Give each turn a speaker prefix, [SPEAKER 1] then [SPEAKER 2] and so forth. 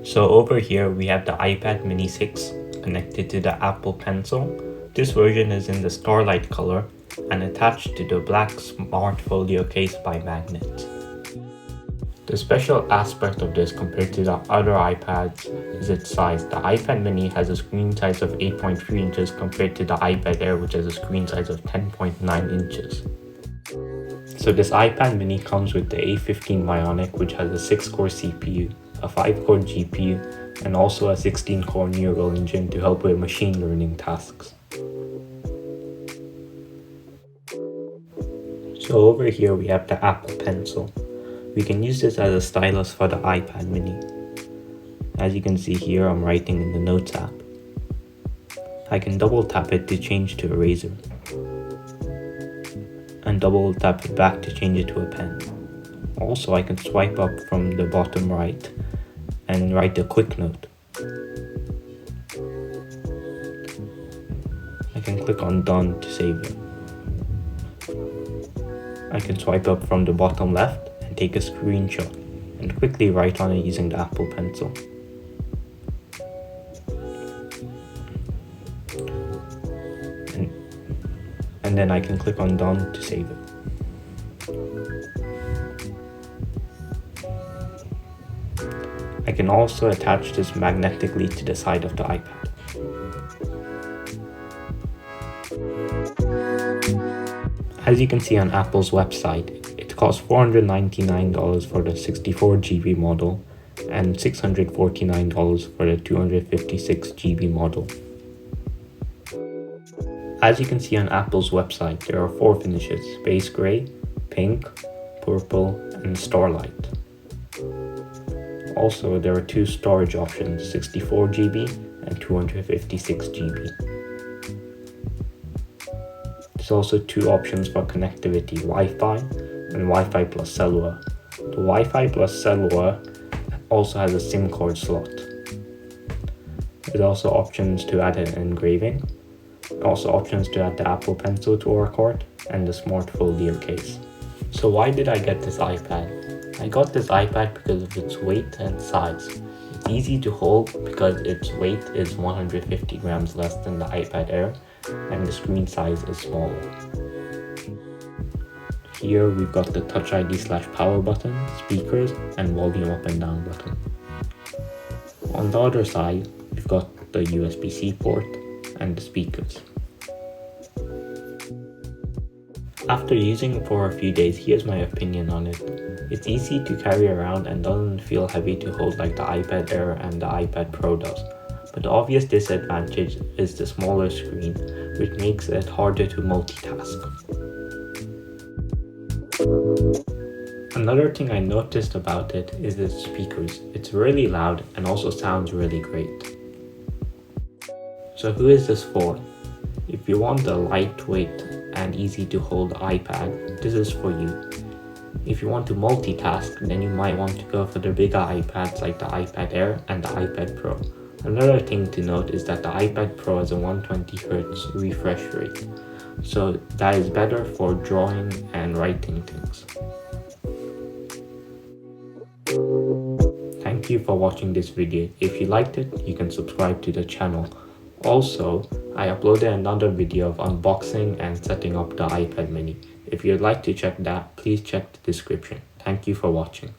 [SPEAKER 1] So over here we have the iPad mini 6 connected to the Apple Pencil. This version is in the Starlight color and attached to the black smart folio case by magnet. The special aspect of this compared to the other iPads is its size. The iPad mini has a screen size of 8.3 inches compared to the iPad Air, which has a screen size of 10.9 inches. So this iPad mini comes with the A15 Bionic, which has a 6-core CPU, a 5-core GPU, and also a 16-core neural engine to help with machine learning tasks. So over here we have the Apple Pencil. We can use this as a stylus for the iPad mini. As you can see here, I'm writing in the Notes app. I can double tap it to change to eraser, and double tap it back to change it to a pen. Also, I can swipe up from the bottom right and write a quick note. I can click on Done to save it. I can swipe up from the bottom left and take a screenshot and quickly write on it using the Apple Pencil. And then I can click on Done to save it. I can also attach this magnetically to the side of the iPad. As you can see on Apple's website, it costs $499 for the 64GB model and $649 for the 256GB model. As you can see on Apple's website, there are 4 finishes: space gray, pink, purple, and starlight. Also, there are 2 storage options, 64GB and 256GB. There's also 2 options for connectivity, Wi-Fi and Wi-Fi plus cellular. The Wi-Fi plus cellular also has a SIM card slot. There's also options to add an engraving, also options to add the Apple Pencil to our cart, and the smart folio case. So why did I get this iPad? I got this iPad because of its weight and size. It's easy to hold because its weight is 150 grams less than the iPad Air, and the screen size is smaller. Here we've got the Touch ID/power button, speakers, and volume up and down button. On the other side, we've got the USB-C port and the speakers. After using it for a few days, here's my opinion on it. It's easy to carry around and doesn't feel heavy to hold like the iPad Air and the iPad Pro does. But the obvious disadvantage is the smaller screen, which makes it harder to multitask. Another thing I noticed about it is the speakers. It's really loud and also sounds really great. So who is this for? If you want a lightweight and easy to hold iPad, this is for you. If you want to multitask, then you might want to go for the bigger iPads like the iPad Air and the iPad Pro. Another thing to note is that the iPad Pro has a 120Hz refresh rate, so that is better for drawing and writing things. Thank you for watching this video. If you liked it, you can subscribe to the channel. Also, I uploaded another video of unboxing and setting up the iPad mini. If you'd like to check that, please check the description. Thank you for watching.